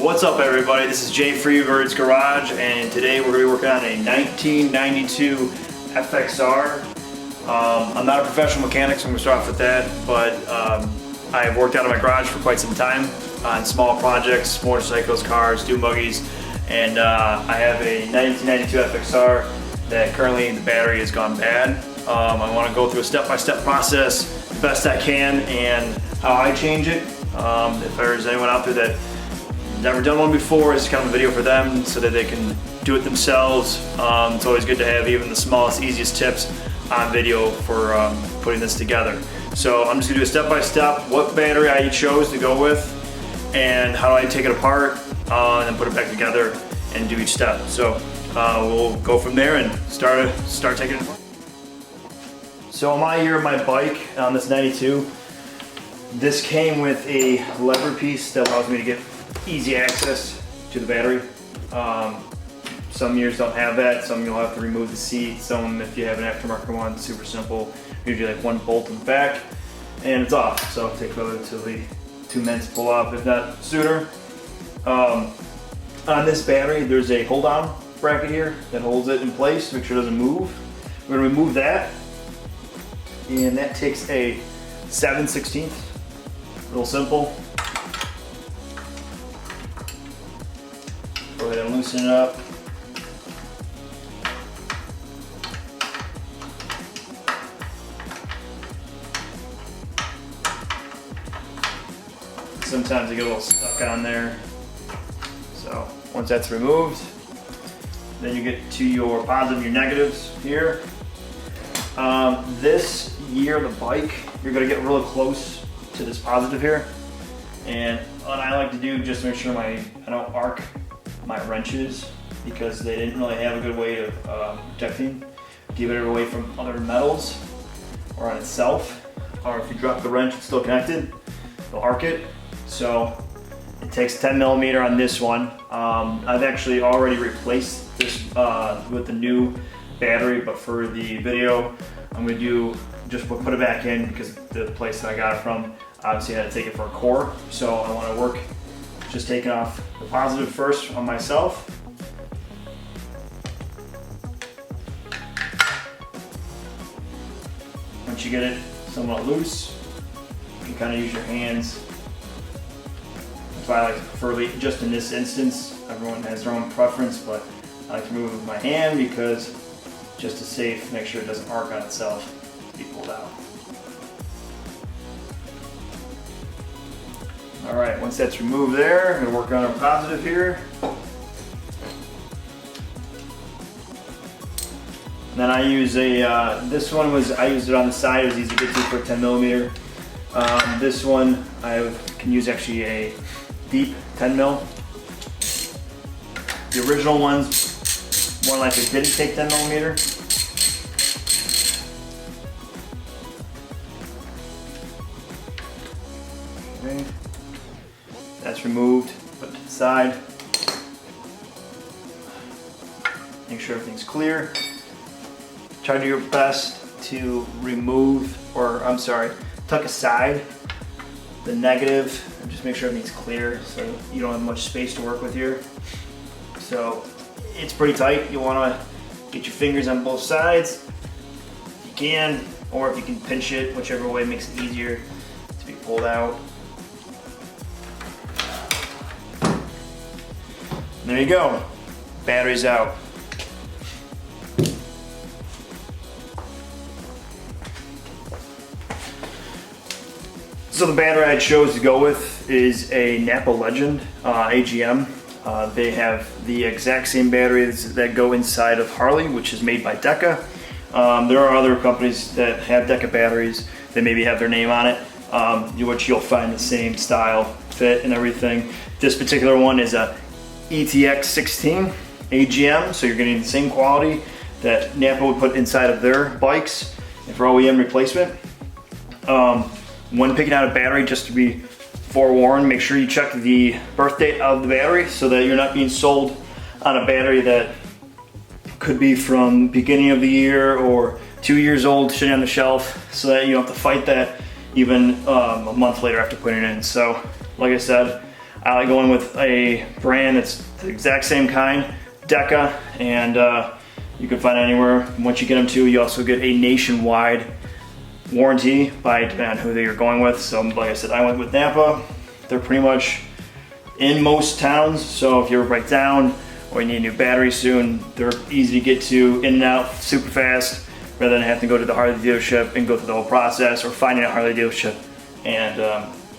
What's up, everybody? This is Jay Freebird's Garage, and today we're going to be working on a 1992 FXR. I'm not a professional mechanic, so I'm going to start off with that, but I have worked out of my garage for quite some time on small projects, motorcycles, cars, dune buggies, and I have a 1992 FXR that currently the battery has gone bad. I want to go through a step-by-step process the best I can and how I change it. If there's anyone out there that never done one before, it's kind of a video for them so that they can do it themselves. It's always good to have even the smallest, easiest tips on video for putting this together. So I'm just gonna do a step-by-step, what battery I chose to go with, and how do I take it apart, and then put it back together and do each step. So we'll go from there and start taking it apart. So on my year of my bike, on this 92, this came with a lever piece that allows me to get easy access to the battery. Some years don't have that, some you'll have to remove the seat, some if you have an aftermarket one, super simple. Usually like one bolt in the back and it's off, so it takes relatively 2 minutes to pull off, if not sooner. On this battery there's a hold on bracket here that holds it in place, make sure it doesn't move. We're going to remove that, and that takes a 7/16, real simple. Go ahead and loosen it up. Sometimes they get a little stuck on there. So once that's removed, then you get to your positives and your negatives here. This year of the bike, you're gonna get really close to this positive here. And what I like to do, just to make sure I don't arc my wrenches, because they didn't really have a good way of protecting, keep it away from other metals or on itself, or if you drop the wrench, it's still connected, it'll arc it. So it takes 10 millimeter on this one. I've actually already replaced this with the new battery, but for the video, I'm gonna just put it back in because the place that I got it from, obviously I had to take it for a core. So I wanna work just taking off the positive first on myself. Once you get it somewhat loose, you can kind of use your hands. That's why I like to prefer, just in this instance, everyone has their own preference, but I like to move it with my hand because just to safe, make sure it doesn't arc on itself to be pulled out. All right, once that's removed there, I'm gonna work on our positive here. And then I use a, this one I used it on the side, it was easy to get to for 10 millimeter. This one, I can use actually a deep 10 mil. The original ones, more like it didn't take 10 millimeter. Okay. That's removed, put to the side. Make sure everything's clear. Try to do your best to remove, tuck aside the negative and just make sure everything's clear so you don't have much space to work with here. So it's pretty tight. You want to get your fingers on both sides if you can, or if you can pinch it, whichever way makes it easier to be pulled out. There you go, battery's out. So the battery I chose to go with is a Napa Legend AGM. They have the exact same batteries that go inside of Harley, which is made by Deca. There are other companies that have Deca batteries that maybe have their name on it, which you'll find the same style, fit, and everything. This particular one is a ETX 16 AGM, so you're getting the same quality that Napa would put inside of their bikes and for OEM replacement. When picking out a battery, just to be forewarned, make sure you check the birth date of the battery so that you're not being sold on a battery that could be from beginning of the year or 2 years old sitting on the shelf, so that you don't have to fight that even a month later after putting it in. So like I said, I like going with a brand that's the exact same kind, Deca, and you can find it anywhere. Once you get them too, you also get a nationwide warranty depending on who you're going with. So like I said, I went with Napa. They're pretty much in most towns, so if you ever break down or you need a new battery soon, they're easy to get to, in and out super fast, rather than having to go to the Harley dealership and go through the whole process, or finding a Harley dealership and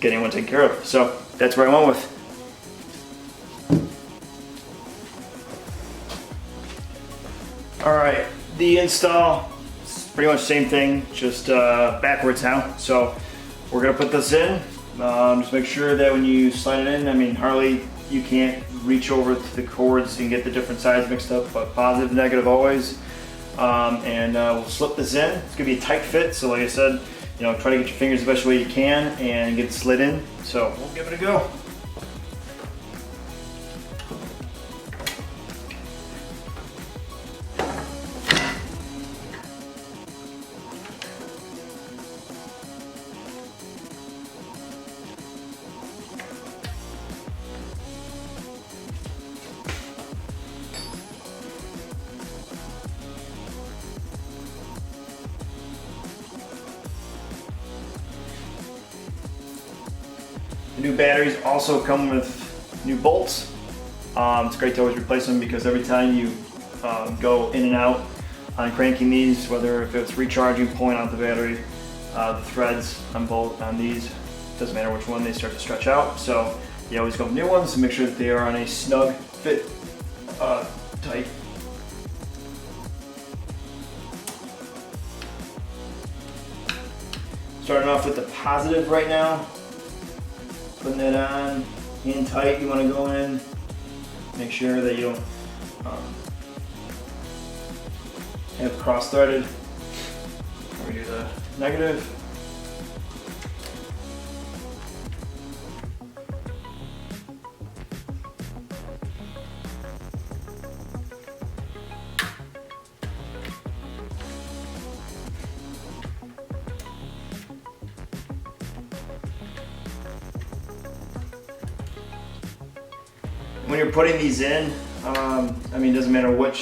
getting one taken care of. So that's where I went with. All right, the install, it's pretty much the same thing, just backwards now. So we're gonna put this in. Just make sure that when you slide it in, I mean, Harley, you can't reach over to the cords and get the different sides mixed up, but positive, negative always. We'll slip this in. It's gonna be a tight fit, so like I said, you know, try to get your fingers the best way you can and get it slid in. So we'll give it a go. The new batteries also come with new bolts. It's great to always replace them because every time you go in and out on cranking these, whether if it's recharging, pulling out the battery, the threads on these, doesn't matter which one, they start to stretch out. So you always go with new ones to make sure that they are on a snug fit, tight. Starting off with the positive right now. Putting it on, hand tight, you want to go in, make sure that you don't have cross-threaded. We do the negative. When you're putting these in, I mean, it doesn't matter what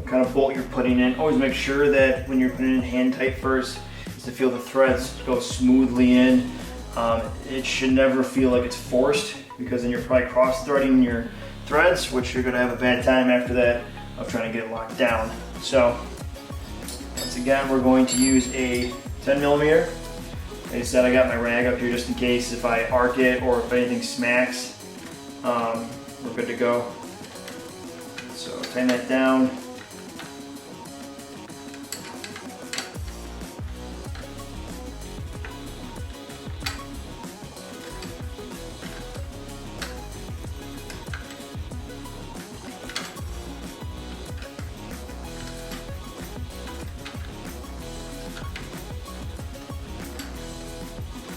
kind of bolt you're putting in. Always make sure that when you're putting in hand tight first, is to feel the threads go smoothly in. It should never feel like it's forced, because then you're probably cross-threading your threads, which you're gonna have a bad time after that of trying to get it locked down. So, once again, we're going to use a 10mm. Like I said, I got my rag up here just in case if I arc it or if anything smacks. We're good to go. So tighten that down.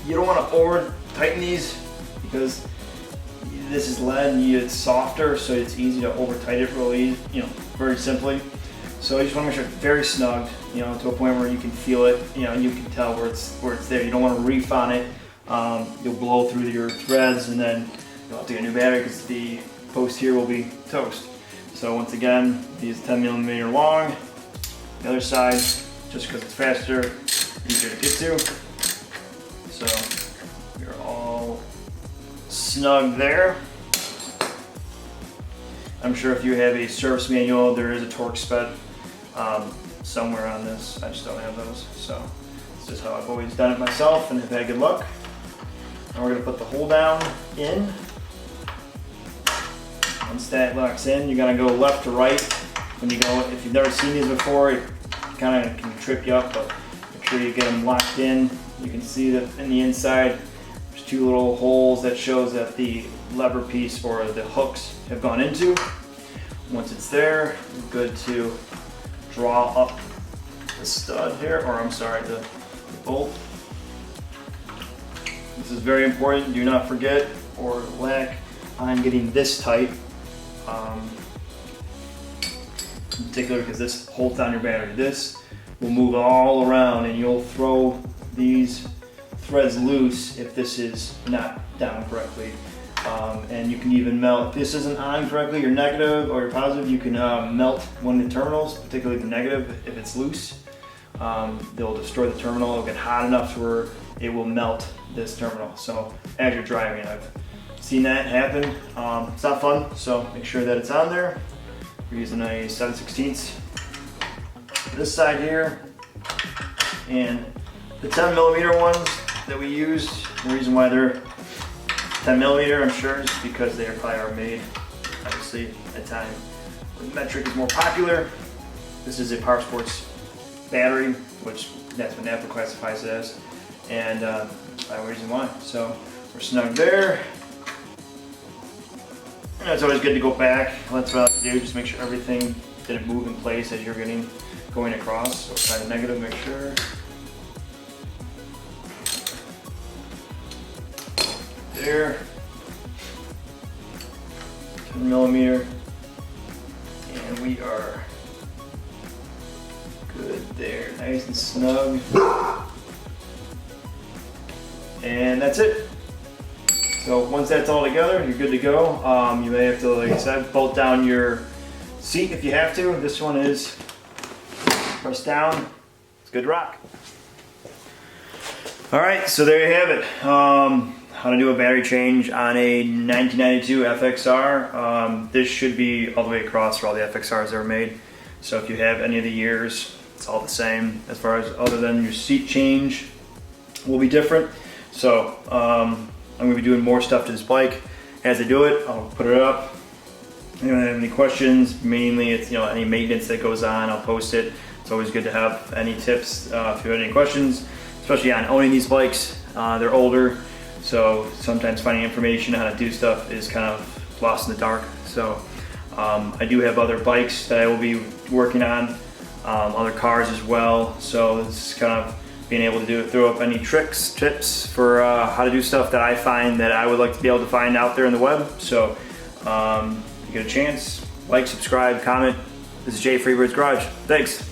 You don't want to over tighten these because this is lead and it's softer, so it's easy to over tighten it really, very simply. So you just want to make sure it's very snug, to a point where you can feel it, and you can tell where it's there. You don't want to reef on it. You'll blow through your threads, and then you'll have to get a new battery because the post here will be toast. So once again, these 10mm long. The other side, just because it's faster, easier to get to. So we're all snug there. I'm sure if you have a service manual, there is a torque spec somewhere on this. I just don't have those. So it's just how I've always done it myself and have had good luck. Now we're going to put the hole down in. Once that locks in, you're going to go left to right. When you go, if you've never seen these before, it kind of can trip you up, but make sure you get them locked in. You can see that in the inside, there's two little holes that shows that the lever piece or the hooks have gone into. Once it's there, you're good to draw up the stud here, or I'm sorry, the bolt. This is very important. Do not forget or lack on getting this tight. In particular, because this holds down your battery. This will move all around and you'll throw these threads loose if this is not down correctly. And you can even melt, if this isn't on correctly, your negative or your positive, you can melt one of the terminals, particularly the negative, if it's loose. They'll destroy the terminal. It'll get hot enough to where it will melt this terminal. So as you're driving, I've seen that happen. It's not fun, so make sure that it's on there. We're using a 7/16 this side here, and the 10mm ones that we used, the reason why they're 10mm, I'm sure, is because they probably are made, obviously, at a time when metric is more popular. This is a Power Sports battery, which that's what NAPA classifies it as, and that's the reason why. So we're snug there. And it's always good to go back. That's what I like to do, just make sure everything didn't move in place as you're going across. So try the negative, make sure. There. 10mm. And we are good there, nice and snug. And that's it. So once that's all together, you're good to go. You may have to, like I said, bolt down your seat if you have to. This one is press down. It's good to rock. All right, so there you have it. How to do a battery change on a 1992 FXR. This should be all the way across for all the FXRs ever made. So if you have any of the years, it's all the same as far as other than your seat change will be different. So I'm going to be doing more stuff to this bike. As I do it, I'll put it up. If you have any questions, mainly it's any maintenance that goes on, I'll post it. It's always good to have any tips if you have any questions, especially on owning these bikes. They're older, so sometimes finding information on how to do stuff is kind of lost in the dark. So I do have other bikes that I will be working on, other cars as well. So it's kind of being able to throw up any tricks, tips for how to do stuff that I find that I would like to be able to find out there on the web. So if you get a chance, like, subscribe, comment. This is Jay Freebird's Garage. Thanks.